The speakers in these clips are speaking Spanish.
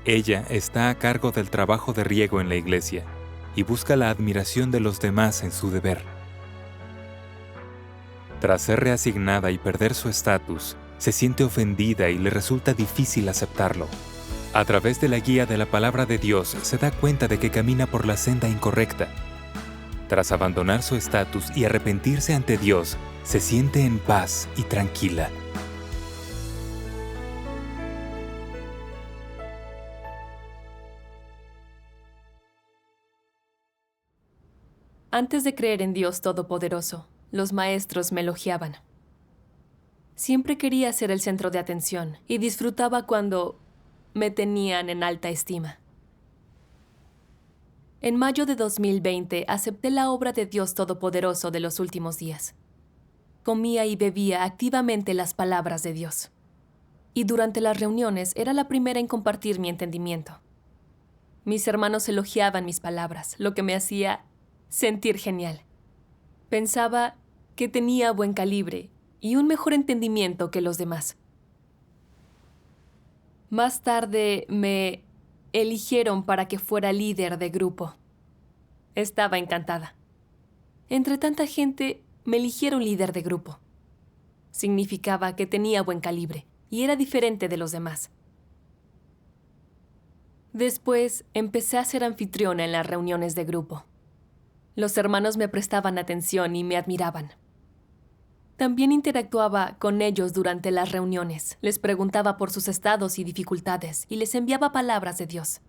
Ella está a cargo del trabajo de riego en la iglesia y busca la admiración de los demás en su deber. Tras ser reasignada y perder su estatus, se siente ofendida y le resulta difícil aceptarlo. A través de la guía de la palabra de Dios, se da cuenta de que camina por la senda incorrecta. Tras abandonar su estatus y arrepentirse ante Dios, se siente en paz y tranquila. Antes de creer en Dios Todopoderoso, los maestros me elogiaban. Siempre quería ser el centro de atención y disfrutaba cuando me tenían en alta estima. En mayo de 2020 acepté la obra de Dios Todopoderoso de los últimos días. Comía y bebía activamente las palabras de Dios. Y durante las reuniones era la primera en compartir mi entendimiento. Mis hermanos elogiaban mis palabras, lo que me hacía sentir genial. Pensaba que tenía buen calibre y un mejor entendimiento que los demás. Más tarde me eligieron para que fuera líder de grupo. Estaba encantada. Entre tanta gente, me eligieron líder de grupo. Significaba que tenía buen calibre y era diferente de los demás. Después empecé a ser anfitriona en las reuniones de grupo. Los hermanos me prestaban atención y me admiraban. También interactuaba con ellos durante las reuniones, les preguntaba por sus estados y dificultades y les enviaba palabras de Dios.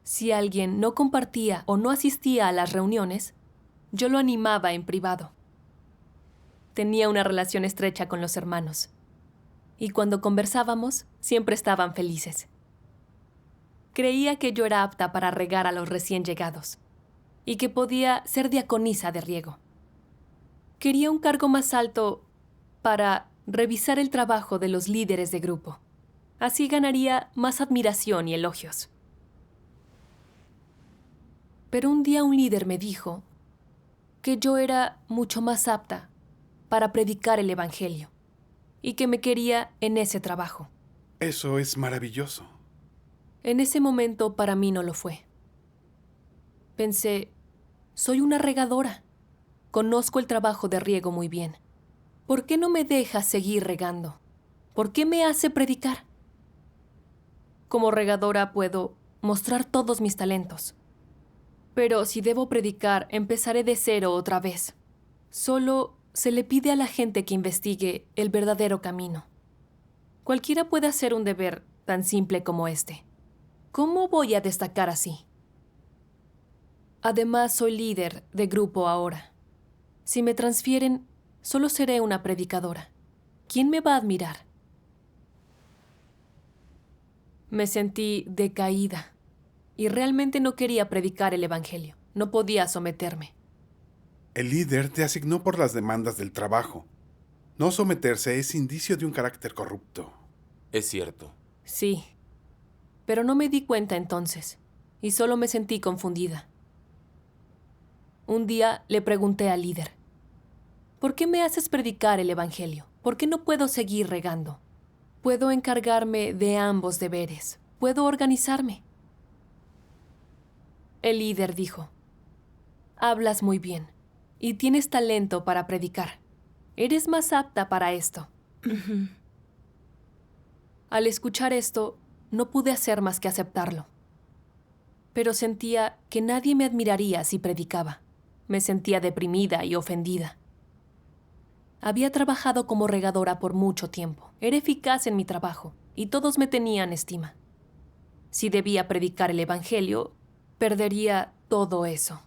Si alguien no compartía o no asistía a las reuniones, yo lo animaba en privado. Tenía una relación estrecha con los hermanos, y cuando conversábamos, siempre estaban felices. Creía que yo era apta para regar a los recién llegados, y que podía ser diaconisa de riego. Quería un cargo más alto para revisar el trabajo de los líderes de grupo. Así ganaría más admiración y elogios. Pero un día un líder me dijo que yo era mucho más apta para predicar el evangelio y que me quería en ese trabajo. Eso es maravilloso. En ese momento para mí no lo fue. Pensé, soy una regadora. Conozco el trabajo de riego muy bien. ¿Por qué no me deja seguir regando? ¿Por qué me hace predicar? Como regadora puedo mostrar todos mis talentos. Pero si debo predicar, empezaré de cero otra vez. Solo se le pide a la gente que investigue el verdadero camino. Cualquiera puede hacer un deber tan simple como este. ¿Cómo voy a destacar así? Además, soy líder de grupo ahora. Si me transfieren, solo seré una predicadora. ¿Quién me va a admirar? Me sentí decaída y realmente no quería predicar el evangelio. No podía someterme. El líder te asignó por las demandas del trabajo. No someterse es indicio de un carácter corrupto. Es cierto. Sí, pero no me di cuenta entonces y solo me sentí confundida. Un día le pregunté al líder, ¿por qué me haces predicar el evangelio? ¿Por qué no puedo seguir regando? Puedo encargarme de ambos deberes. Puedo organizarme. El líder dijo, hablas muy bien y tienes talento para predicar. Eres más apta para esto. Al escuchar esto, no pude hacer más que aceptarlo. Pero sentía que nadie me admiraría si predicaba. Me sentía deprimida y ofendida. Había trabajado como regadora por mucho tiempo. Era eficaz en mi trabajo y todos me tenían estima. Si debía predicar el evangelio, perdería todo eso.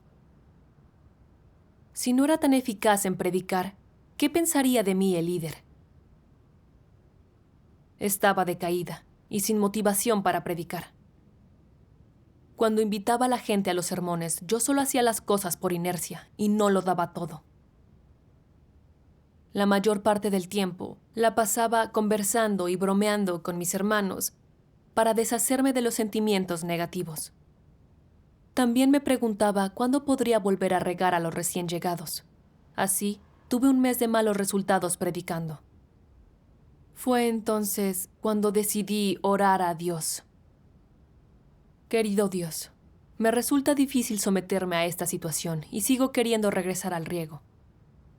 Si no era tan eficaz en predicar, ¿qué pensaría de mí el líder? Estaba decaída y sin motivación para predicar. Cuando invitaba a la gente a los sermones, yo solo hacía las cosas por inercia y no lo daba todo. La mayor parte del tiempo la pasaba conversando y bromeando con mis hermanos para deshacerme de los sentimientos negativos. También me preguntaba cuándo podría volver a regar a los recién llegados. Así, tuve un mes de malos resultados predicando. Fue entonces cuando decidí orar a Dios. Querido Dios, me resulta difícil someterme a esta situación y sigo queriendo regresar al riego.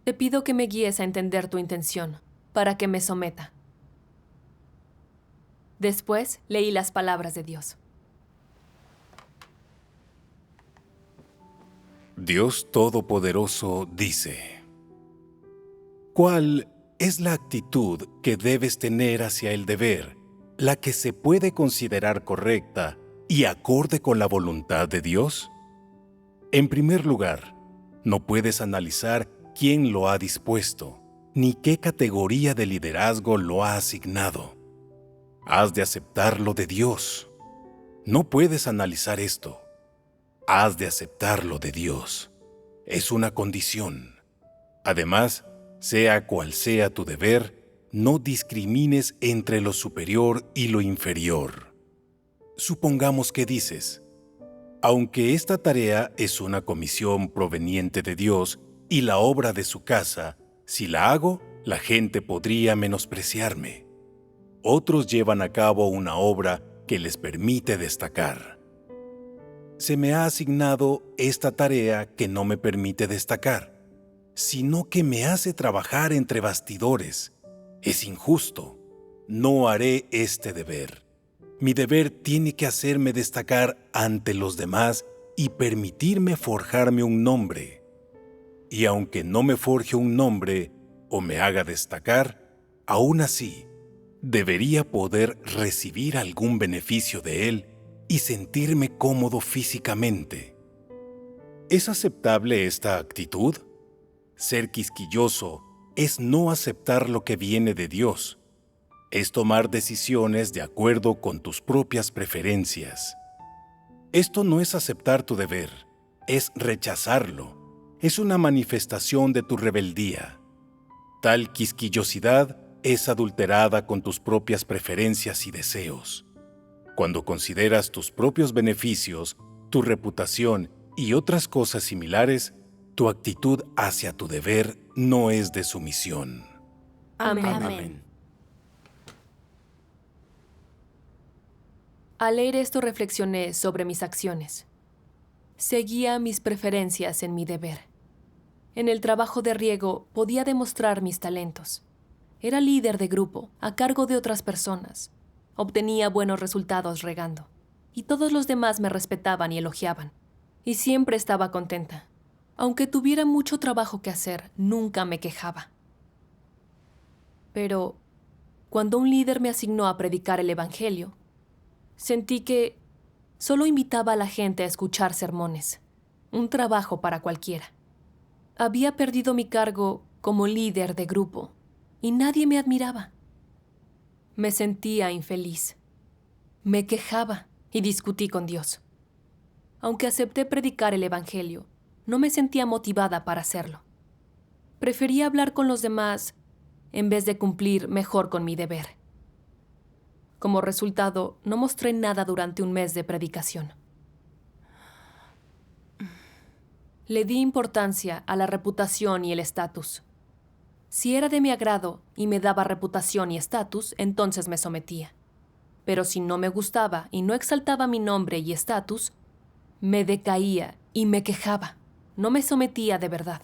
Te pido que me guíes a entender tu intención, para que me someta. Después leí las palabras de Dios. Dios Todopoderoso dice: ¿cuál es la actitud que debes tener hacia el deber, la que se puede considerar correcta y acorde con la voluntad de Dios? En primer lugar, no puedes analizar quién lo ha dispuesto, ni qué categoría de liderazgo lo ha asignado. Has de aceptarlo de Dios. No puedes analizar esto. Has de aceptarlo de Dios. Es una condición. Además, sea cual sea tu deber, no discrimines entre lo superior y lo inferior. Supongamos que dices: aunque esta tarea es una comisión proveniente de Dios y la obra de su casa, si la hago, la gente podría menospreciarme. Otros llevan a cabo una obra que les permite destacar. Se me ha asignado esta tarea que no me permite destacar, sino que me hace trabajar entre bastidores. Es injusto. No haré este deber. Mi deber tiene que hacerme destacar ante los demás y permitirme forjarme un nombre. Y aunque no me forje un nombre o me haga destacar, aún así, debería poder recibir algún beneficio de él y sentirme cómodo físicamente. ¿Es aceptable esta actitud? Ser quisquilloso es no aceptar lo que viene de Dios. Es tomar decisiones de acuerdo con tus propias preferencias. Esto no es aceptar tu deber, es rechazarlo. Es una manifestación de tu rebeldía. Tal quisquillosidad es adulterada con tus propias preferencias y deseos. Cuando consideras tus propios beneficios, tu reputación y otras cosas similares, tu actitud hacia tu deber no es de sumisión. Amén. Amén. Al leer esto reflexioné sobre mis acciones. Seguía mis preferencias en mi deber. En el trabajo de riego podía demostrar mis talentos. Era líder de grupo, a cargo de otras personas. Obtenía buenos resultados regando. Y todos los demás me respetaban y elogiaban. Y siempre estaba contenta. Aunque tuviera mucho trabajo que hacer, nunca me quejaba. Pero, cuando un líder me asignó a predicar el Evangelio, sentí que solo invitaba a la gente a escuchar sermones, un trabajo para cualquiera. Había perdido mi cargo como líder de grupo y nadie me admiraba. Me sentía infeliz. Me quejaba y discutí con Dios. Aunque acepté predicar el Evangelio, no me sentía motivada para hacerlo. Prefería hablar con los demás en vez de cumplir mejor con mi deber. Como resultado, no mostré nada durante un mes de predicación. Le di importancia a la reputación y el estatus. Si era de mi agrado y me daba reputación y estatus, entonces me sometía. Pero si no me gustaba y no exaltaba mi nombre y estatus, me decaía y me quejaba. No me sometía de verdad.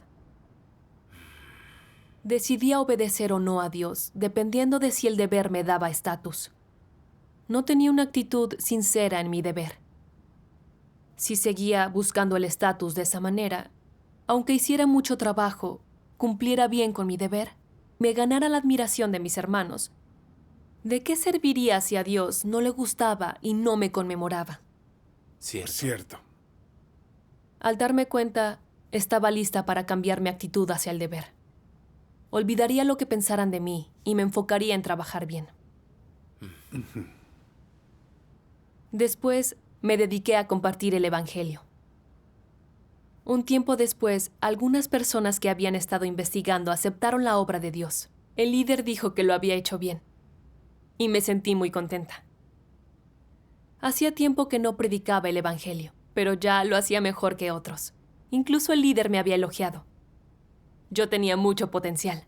Decidía obedecer o no a Dios, dependiendo de si el deber me daba estatus. No tenía una actitud sincera en mi deber. Si seguía buscando el estatus de esa manera, aunque hiciera mucho trabajo, cumpliera bien con mi deber, me ganara la admiración de mis hermanos, ¿de qué serviría si a Dios no le gustaba y no me conmemoraba? Cierto. Al darme cuenta, estaba lista para cambiar mi actitud hacia el deber. Olvidaría lo que pensaran de mí y me enfocaría en trabajar bien. Después, me dediqué a compartir el Evangelio. Un tiempo después, algunas personas que habían estado investigando aceptaron la obra de Dios. El líder dijo que lo había hecho bien. Y me sentí muy contenta. Hacía tiempo que no predicaba el Evangelio, pero ya lo hacía mejor que otros. Incluso el líder me había elogiado. Yo tenía mucho potencial.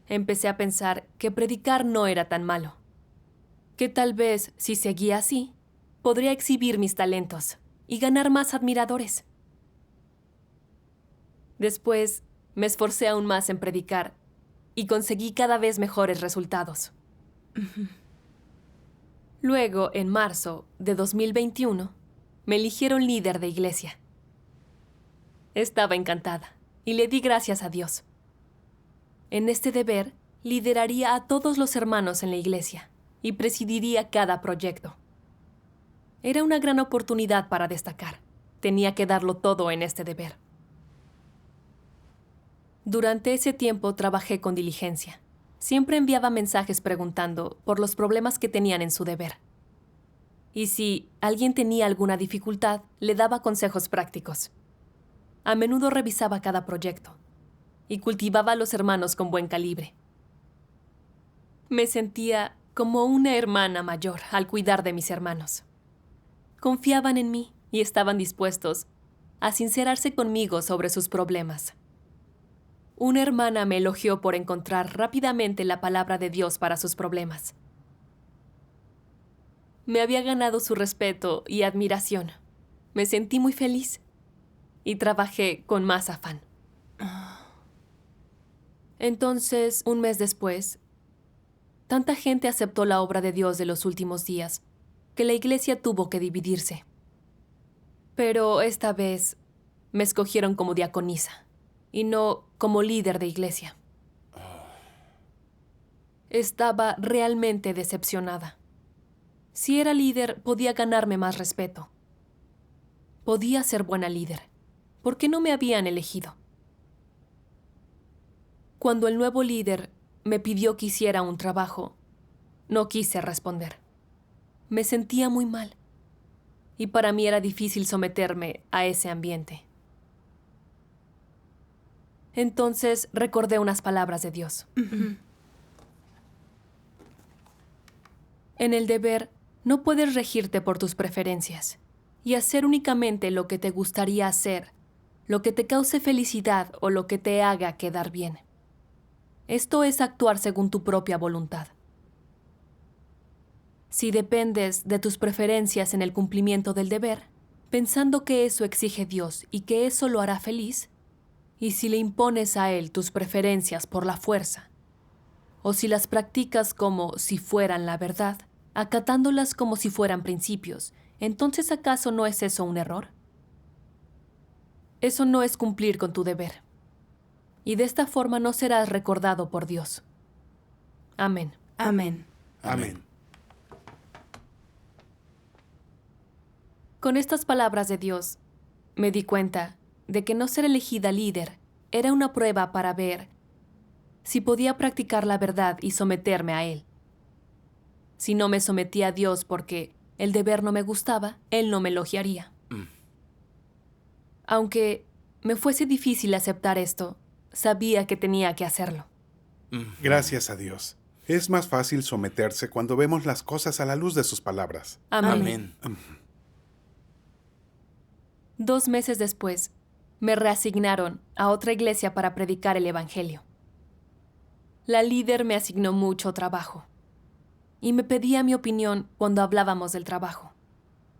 Empecé a pensar que predicar no era tan malo. Que tal vez, si seguía así, podría exhibir mis talentos y ganar más admiradores. Después, me esforcé aún más en predicar y conseguí cada vez mejores resultados. Luego, en marzo de 2021, me eligieron líder de iglesia. Estaba encantada y le di gracias a Dios. En este deber, lideraría a todos los hermanos en la iglesia y presidiría cada proyecto. Era una gran oportunidad para destacar. Tenía que darlo todo en este deber. Durante ese tiempo trabajé con diligencia. Siempre enviaba mensajes preguntando por los problemas que tenían en su deber. Y si alguien tenía alguna dificultad, le daba consejos prácticos. A menudo revisaba cada proyecto y cultivaba a los hermanos con buen calibre. Me sentía como una hermana mayor al cuidar de mis hermanos. Confiaban en mí y estaban dispuestos a sincerarse conmigo sobre sus problemas. Una hermana me elogió por encontrar rápidamente la palabra de Dios para sus problemas. Me había ganado su respeto y admiración. Me sentí muy feliz y trabajé con más afán. Entonces, un mes después, tanta gente aceptó la obra de Dios de los últimos días que la iglesia tuvo que dividirse. Pero esta vez me escogieron como diaconisa y no como líder de iglesia. Estaba realmente decepcionada. Si era líder, podía ganarme más respeto. Podía ser buena líder. ¿Por qué no me habían elegido? Cuando el nuevo líder me pidió que hiciera un trabajo, no quise responder. Me sentía muy mal. Y para mí era difícil someterme a ese ambiente. Entonces recordé unas palabras de Dios. En el deber, no puedes regirte por tus preferencias y hacer únicamente lo que te gustaría hacer, lo que te cause felicidad o lo que te haga quedar bien. Esto es actuar según tu propia voluntad. Si dependes de tus preferencias en el cumplimiento del deber, pensando que eso exige Dios y que eso lo hará feliz, y si le impones a Él tus preferencias por la fuerza, o si las practicas como si fueran la verdad, acatándolas como si fueran principios, entonces ¿acaso no es eso un error? Eso no es cumplir con tu deber. Y de esta forma no serás recordado por Dios. Amén. Amén. Amén. Con estas palabras de Dios, me di cuenta de que no ser elegida líder era una prueba para ver si podía practicar la verdad y someterme a Él. Si no me sometía a Dios porque el deber no me gustaba, Él no me elogiaría. Aunque me fuese difícil aceptar esto, sabía que tenía que hacerlo. Gracias a Dios. Es más fácil someterse cuando vemos las cosas a la luz de sus palabras. Amén. 2 meses después, me reasignaron a otra iglesia para predicar el Evangelio. La líder me asignó mucho trabajo y me pedía mi opinión cuando hablábamos del trabajo.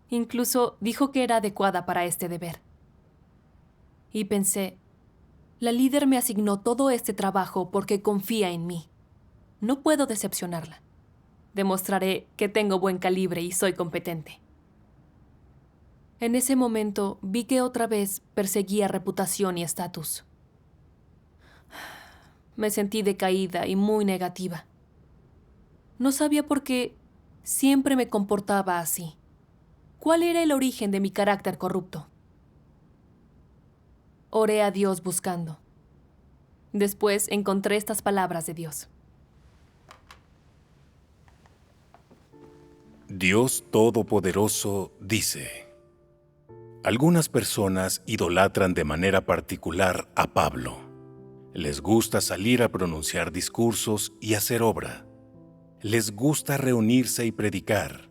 Incluso dijo que era adecuada para este deber. Y pensé, la líder me asignó todo este trabajo porque confía en mí. No puedo decepcionarla. Demostraré que tengo buen calibre y soy competente. En ese momento vi que otra vez perseguía reputación y estatus. Me sentí decaída y muy negativa. No sabía por qué siempre me comportaba así. ¿Cuál era el origen de mi carácter corrupto? Oré a Dios buscando. Después encontré estas palabras de Dios. Dios Todopoderoso dice: algunas personas idolatran de manera particular a Pablo. Les gusta salir a pronunciar discursos y hacer obra. Les gusta reunirse y predicar.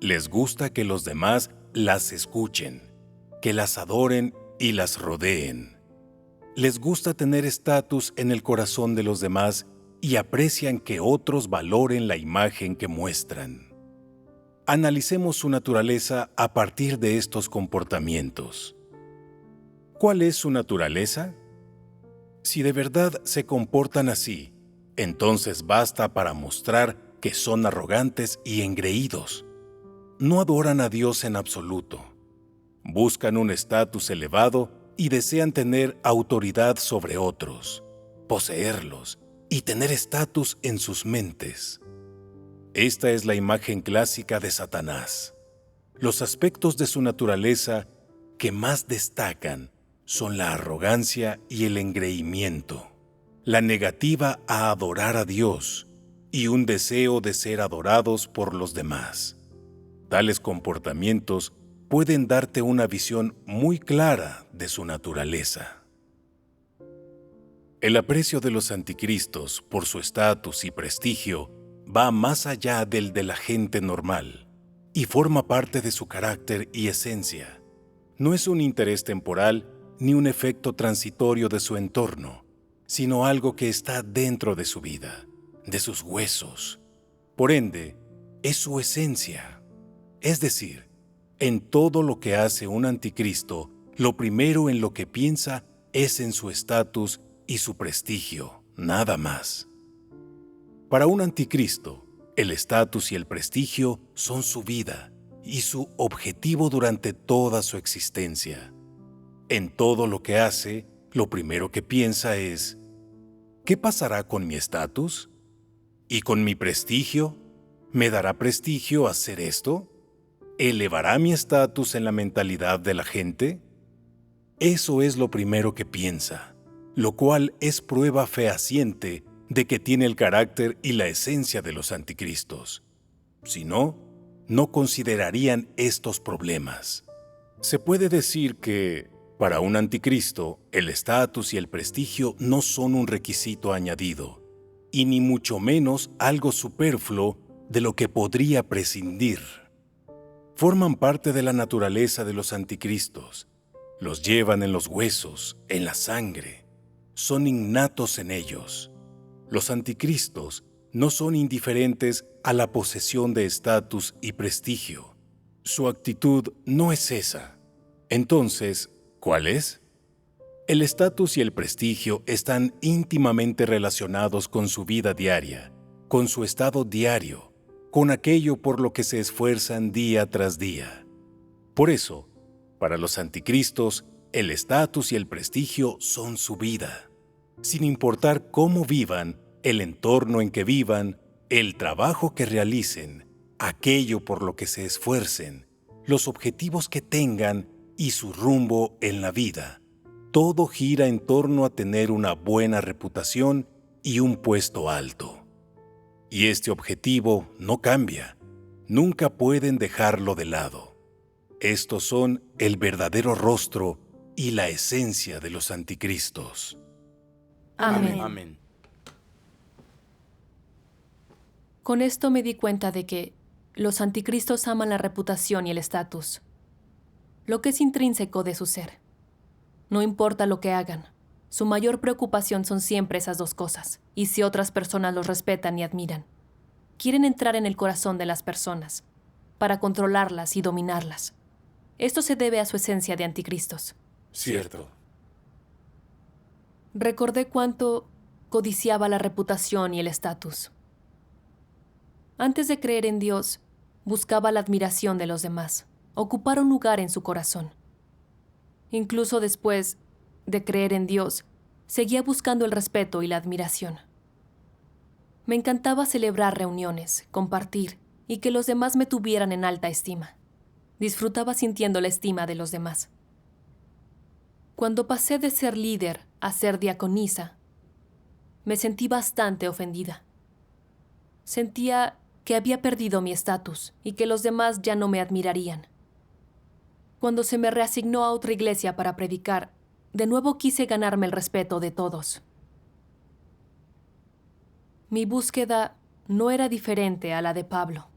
Les gusta que los demás las escuchen, que las adoren y las rodeen. Les gusta tener estatus en el corazón de los demás y aprecian que otros valoren la imagen que muestran. Analicemos su naturaleza a partir de estos comportamientos. ¿Cuál es su naturaleza? Si de verdad se comportan así, entonces basta para mostrar que son arrogantes y engreídos. No adoran a Dios en absoluto. Buscan un estatus elevado y desean tener autoridad sobre otros, poseerlos y tener estatus en sus mentes. Esta es la imagen clásica de Satanás. Los aspectos de su naturaleza que más destacan son la arrogancia y el engreimiento, la negativa a adorar a Dios y un deseo de ser adorados por los demás. Tales comportamientos pueden darte una visión muy clara de su naturaleza. El aprecio de los anticristos por su estatus y prestigio va más allá del de la gente normal y forma parte de su carácter y esencia. No es un interés temporal ni un efecto transitorio de su entorno, sino algo que está dentro de su vida, de sus huesos. Por ende, es su esencia. Es decir, en todo lo que hace un anticristo, lo primero en lo que piensa es en su estatus y su prestigio, nada más. Para un anticristo, el estatus y el prestigio son su vida y su objetivo durante toda su existencia. En todo lo que hace, lo primero que piensa es: ¿qué pasará con mi estatus? ¿Y con mi prestigio? ¿Me dará prestigio hacer esto? ¿Elevará mi estatus en la mentalidad de la gente? Eso es lo primero que piensa, lo cual es prueba fehaciente de que tiene el carácter y la esencia de los anticristos. Si no, no considerarían estos problemas. Se puede decir que, para un anticristo, el estatus y el prestigio no son un requisito añadido, y ni mucho menos algo superfluo de lo que podría prescindir. Forman parte de la naturaleza de los anticristos, los llevan en los huesos, en la sangre, son innatos en ellos. Los anticristos no son indiferentes a la posesión de estatus y prestigio. Su actitud no es esa. Entonces, ¿cuál es? El estatus y el prestigio están íntimamente relacionados con su vida diaria, con su estado diario, con aquello por lo que se esfuerzan día tras día. Por eso, para los anticristos, el estatus y el prestigio son su vida. Sin importar cómo vivan, el entorno en que vivan, el trabajo que realicen, aquello por lo que se esfuercen, los objetivos que tengan y su rumbo en la vida, todo gira en torno a tener una buena reputación y un puesto alto. Y este objetivo no cambia, nunca pueden dejarlo de lado. Estos son el verdadero rostro y la esencia de los anticristos. Amén. Amén. Con esto me di cuenta de que los anticristos aman la reputación y el estatus, lo que es intrínseco de su ser. No importa lo que hagan, su mayor preocupación son siempre esas dos cosas, y si otras personas los respetan y admiran. Quieren entrar en el corazón de las personas, para controlarlas y dominarlas. Esto se debe a su esencia de anticristos. Cierto. Recordé cuánto codiciaba la reputación y el estatus. Antes de creer en Dios, buscaba la admiración de los demás, ocupar un lugar en su corazón. Incluso después de creer en Dios, seguía buscando el respeto y la admiración. Me encantaba celebrar reuniones, compartir y que los demás me tuvieran en alta estima. Disfrutaba sintiendo la estima de los demás. Cuando pasé de ser líder a ser diaconisa, me sentí bastante ofendida. Sentía que había perdido mi estatus y que los demás ya no me admirarían. Cuando se me reasignó a otra iglesia para predicar, de nuevo quise ganarme el respeto de todos. Mi búsqueda no era diferente a la de Pablo.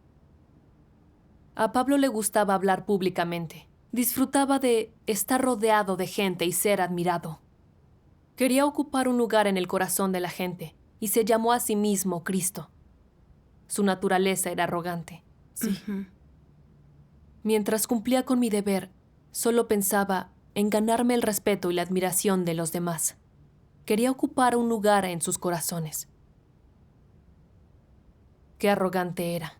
A Pablo le gustaba hablar públicamente. Disfrutaba de estar rodeado de gente y ser admirado. Quería ocupar un lugar en el corazón de la gente y se llamó a sí mismo Cristo. Su naturaleza era arrogante. Sí. Mientras cumplía con mi deber, solo pensaba en ganarme el respeto y la admiración de los demás. Quería ocupar un lugar en sus corazones. Qué arrogante era.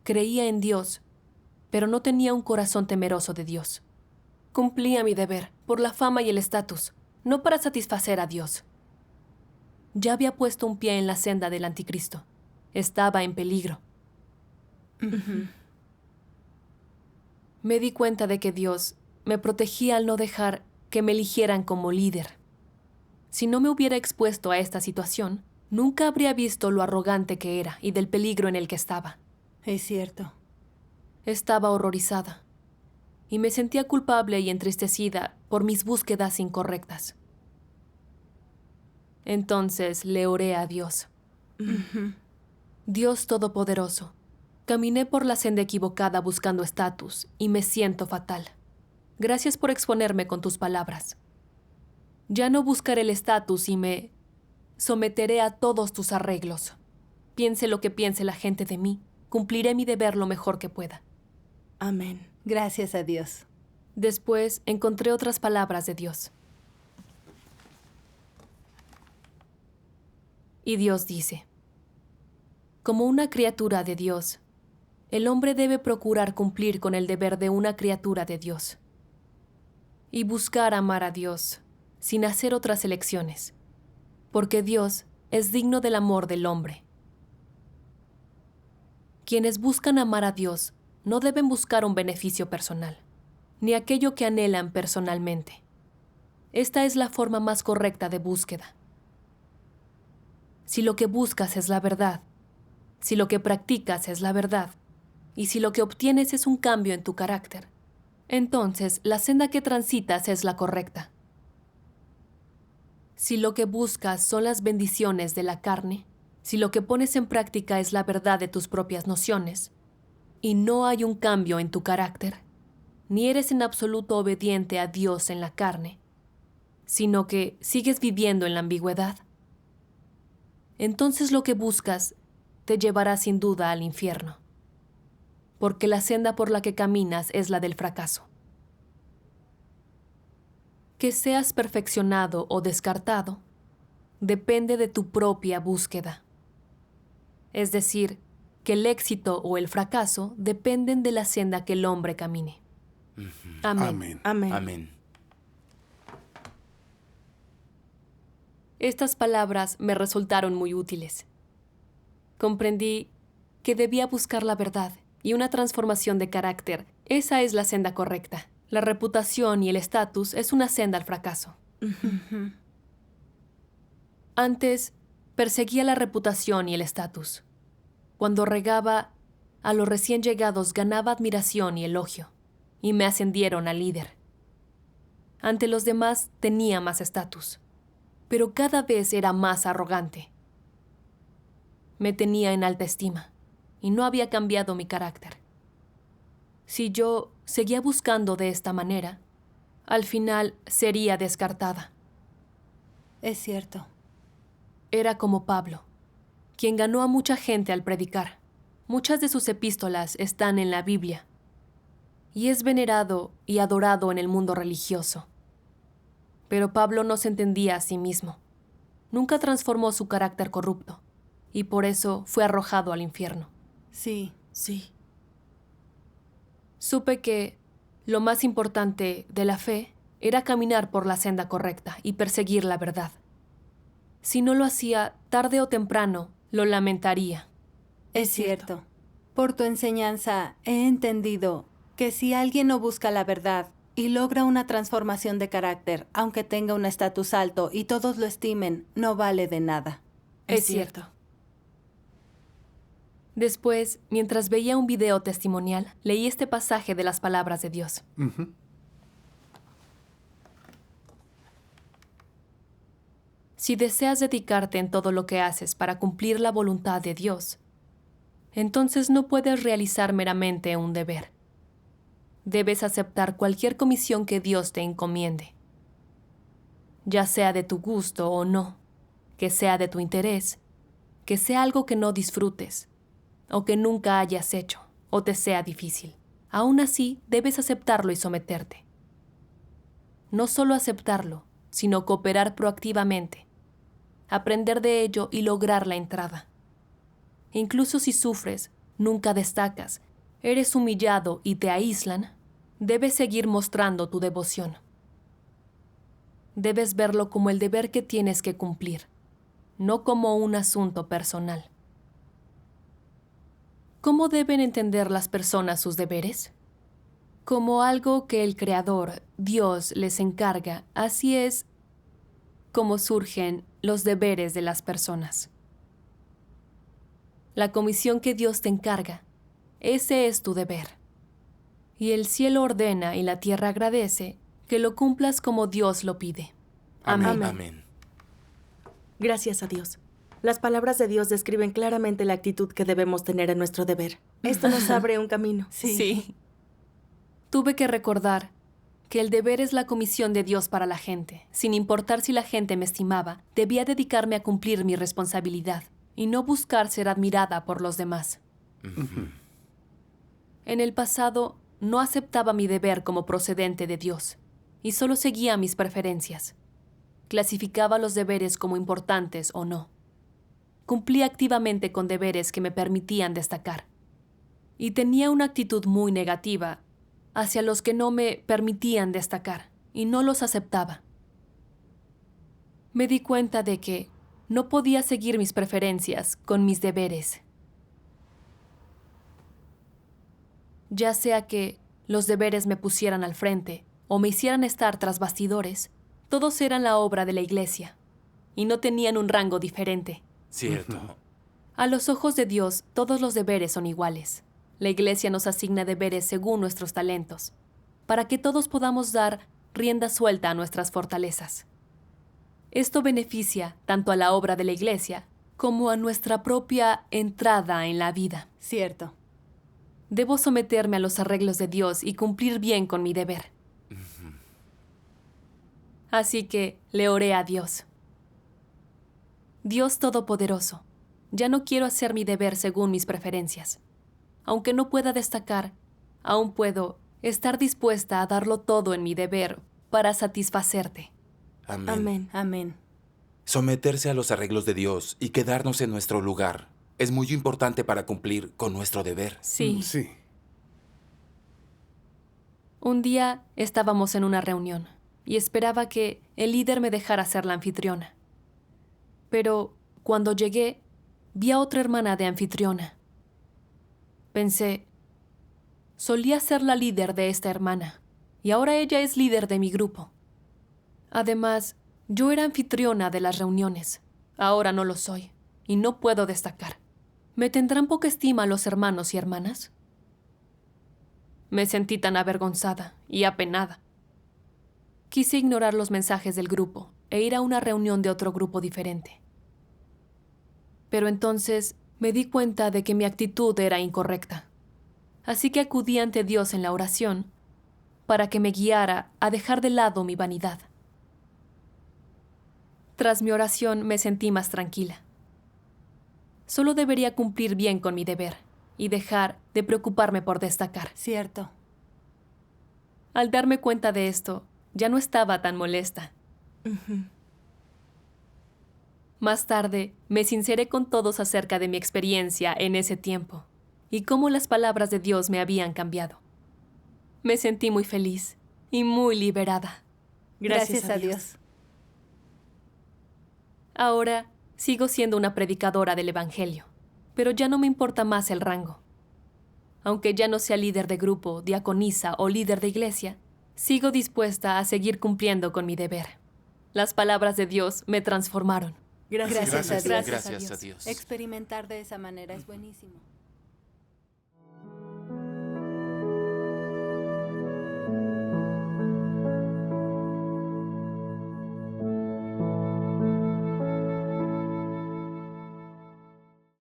Creía en Dios, pero no tenía un corazón temeroso de Dios. Cumplía mi deber por la fama y el estatus, no para satisfacer a Dios. Ya había puesto un pie en la senda del anticristo. Estaba en peligro. Me di cuenta de que Dios me protegía al no dejar que me eligieran como líder. Si no me hubiera expuesto a esta situación, nunca habría visto lo arrogante que era y del peligro en el que estaba. Es cierto. Estaba horrorizada y me sentía culpable y entristecida por mis búsquedas incorrectas. Entonces le oré a Dios. Dios Todopoderoso, caminé por la senda equivocada buscando estatus y me siento fatal. Gracias por exponerme con tus palabras. Ya no buscaré el estatus y me someteré a todos tus arreglos. Piense lo que piense la gente de mí, cumpliré mi deber lo mejor que pueda. Amén. Gracias a Dios. Después encontré otras palabras de Dios. Y Dios dice: como una criatura de Dios, el hombre debe procurar cumplir con el deber de una criatura de Dios y buscar amar a Dios sin hacer otras elecciones, porque Dios es digno del amor del hombre. Quienes buscan amar a Dios no deben buscar un beneficio personal, ni aquello que anhelan personalmente. Esta es la forma más correcta de búsqueda. Si lo que buscas es la verdad, si lo que practicas es la verdad, y si lo que obtienes es un cambio en tu carácter, entonces la senda que transitas es la correcta. Si lo que buscas son las bendiciones de la carne, si lo que pones en práctica es la verdad de tus propias nociones, y no hay un cambio en tu carácter, ni eres en absoluto obediente a Dios en la carne, sino que sigues viviendo en la ambigüedad, entonces lo que buscas te llevará sin duda al infierno, porque la senda por la que caminas es la del fracaso. Que seas perfeccionado o descartado depende de tu propia búsqueda. Es decir, que el éxito o el fracaso dependen de la senda que el hombre camine. Amén. Amén. Amén. Amén. Estas palabras me resultaron muy útiles. Comprendí que debía buscar la verdad y una transformación de carácter. Esa es la senda correcta. La reputación y el estatus es una senda al fracaso. Antes, perseguía la reputación y el estatus. Cuando regaba a los recién llegados, ganaba admiración y elogio, y me ascendieron a líder. Ante los demás tenía más estatus, pero cada vez era más arrogante. Me tenía en alta estima, y no había cambiado mi carácter. Si yo seguía buscando de esta manera, al final sería descartada. Es cierto. Era como Pablo, quien ganó a mucha gente al predicar. Muchas de sus epístolas están en la Biblia, y es venerado y adorado en el mundo religioso. Pero Pablo no se entendía a sí mismo. Nunca transformó su carácter corrupto, y por eso fue arrojado al infierno. Sí. Sí. Supe que lo más importante de la fe era caminar por la senda correcta y perseguir la verdad. Si no lo hacía, tarde o temprano, lo lamentaría. Es cierto. Por tu enseñanza he entendido que si alguien no busca la verdad y logra una transformación de carácter, aunque tenga un estatus alto y todos lo estimen, no vale de nada. Es cierto. Después, mientras veía un video testimonial, leí este pasaje de las palabras de Dios. Si deseas dedicarte en todo lo que haces para cumplir la voluntad de Dios, entonces no puedes realizar meramente un deber. Debes aceptar cualquier comisión que Dios te encomiende, ya sea de tu gusto o no, que sea de tu interés, que sea algo que no disfrutes o que nunca hayas hecho. o te sea difícil. Aún así, debes aceptarlo y someterte. No solo aceptarlo, sino cooperar proactivamente, aprender de ello y lograr la entrada. Incluso si sufres, nunca destacas, eres humillado y te aíslan, debes seguir mostrando tu devoción. Debes verlo como el deber que tienes que cumplir, no como un asunto personal. ¿Cómo deben entender las personas sus deberes? Como algo que el Creador, Dios, les encarga, así es como surgen los deberes de las personas. La comisión que Dios te encarga, ese es tu deber. Y el cielo ordena y la tierra agradece que lo cumplas como Dios lo pide. Amén. Amén. Gracias a Dios. Las palabras de Dios describen claramente la actitud que debemos tener en nuestro deber. Esto nos abre un camino. Sí. Tuve que recordar que el deber es la comisión de Dios para la gente. Sin importar si la gente me estimaba, debía dedicarme a cumplir mi responsabilidad y no buscar ser admirada por los demás. En el pasado, no aceptaba mi deber como procedente de Dios y solo seguía mis preferencias. Clasificaba los deberes como importantes o no. Cumplía activamente con deberes que me permitían destacar. Y tenía una actitud muy negativa hacia los que no me permitían destacar y no los aceptaba. Me di cuenta de que no podía seguir mis preferencias con mis deberes. Ya sea que los deberes me pusieran al frente o me hicieran estar tras bastidores, todos eran la obra de la iglesia y no tenían un rango diferente. Cierto. A los ojos de Dios, todos los deberes son iguales. La iglesia nos asigna deberes según nuestros talentos, para que todos podamos dar rienda suelta a nuestras fortalezas. Esto beneficia tanto a la obra de la iglesia como a nuestra propia entrada en la vida. Cierto. Debo someterme a los arreglos de Dios y cumplir bien con mi deber. Así que le oré a Dios. Dios Todopoderoso, ya no quiero hacer mi deber según mis preferencias. Aunque no pueda destacar, aún puedo estar dispuesta a darlo todo en mi deber para satisfacerte. Amén. Amén. Amén. Someterse a los arreglos de Dios y quedarnos en nuestro lugar es muy importante para cumplir con nuestro deber. Sí. Sí. Un día estábamos en una reunión y esperaba que el líder me dejara ser la anfitriona. Pero cuando llegué, vi a otra hermana de anfitriona. Pensé, solía ser la líder de esta hermana, y ahora ella es líder de mi grupo. Además, yo era anfitriona de las reuniones. Ahora no lo soy, y no puedo destacar. ¿Me tendrán poca estima los hermanos y hermanas? Me sentí tan avergonzada y apenada. Quise ignorar los mensajes del grupo e ir a una reunión de otro grupo diferente. Pero entonces me di cuenta de que mi actitud era incorrecta. Así que acudí ante Dios en la oración para que me guiara a dejar de lado mi vanidad. Tras mi oración me sentí más tranquila. Solo debería cumplir bien con mi deber y dejar de preocuparme por destacar. Cierto. Al darme cuenta de esto, ya no estaba tan molesta. Más tarde, me sinceré con todos acerca de mi experiencia en ese tiempo y cómo las palabras de Dios me habían cambiado. Me sentí muy feliz y muy liberada. Gracias a Dios. Ahora sigo siendo una predicadora del Evangelio, pero ya no me importa más el rango. Aunque ya no sea líder de grupo, diaconisa o líder de iglesia, sigo dispuesta a seguir cumpliendo con mi deber. Las palabras de Dios me transformaron. Gracias a Dios. Gracias. Gracias a Dios. Experimentar de esa manera es buenísimo.